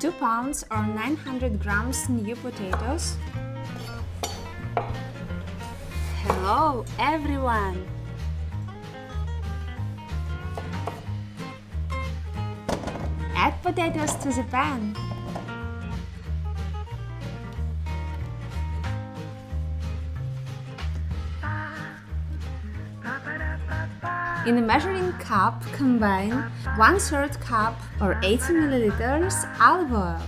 2 pounds or 900 grams new potatoes. Hello everyone! Add potatoes to the pan. In a measuring cup, combine 1/3 cup or 80 milliliters olive oil,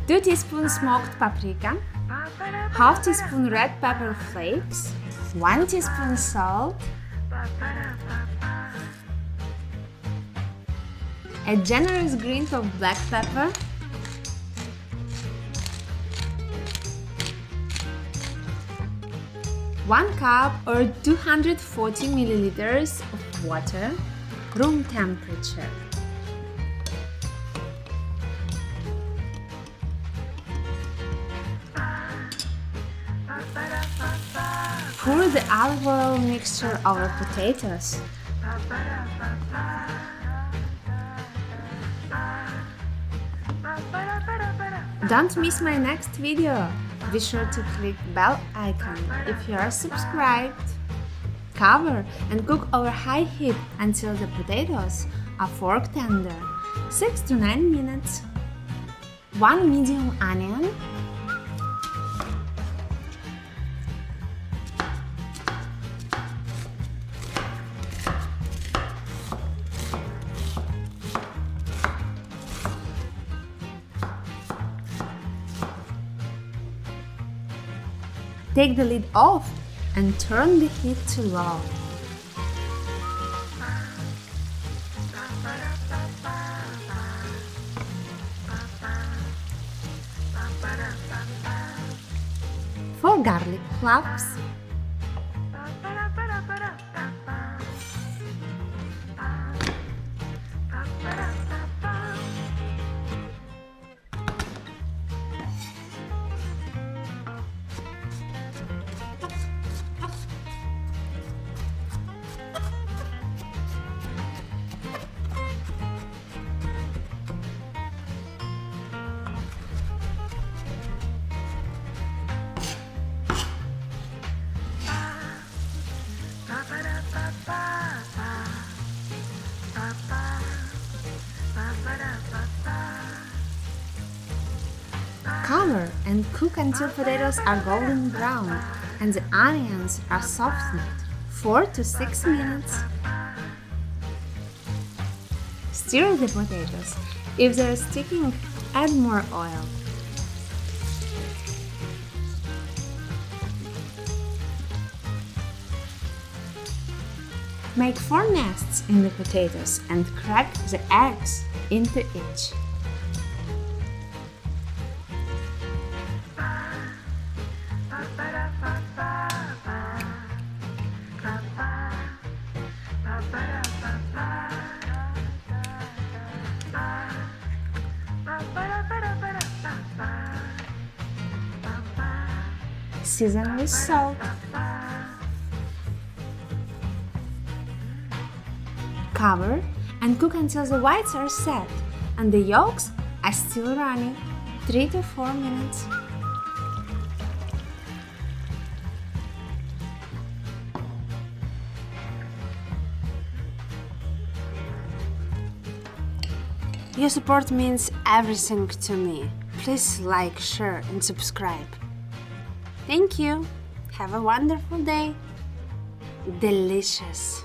2 teaspoons smoked paprika, half teaspoon red pepper flakes, 1 teaspoon salt, a generous green of black pepper, one cup or 240 milliliters of water, room temperature. Pour the olive oil mixture over potatoes. Don't miss my next video. Be sure to click bell icon if you are subscribed. Cover and cook over high heat until the potatoes are fork tender, 6 to 9 minutes. 1 medium onion, take the lid off and turn the heat to low. For garlic cloves, cover and cook until potatoes are golden brown and the onions are softened, 4 to 6 minutes. Stir the potatoes. If they are sticking, add more oil. Make 4 nests in the potatoes and crack the eggs into each. Season with salt. Cover and cook until the whites are set and the yolks are still running, 3 to 4 minutes. Your support means everything to me. Please like, share and subscribe. Thank you. Have a wonderful day. Delicious.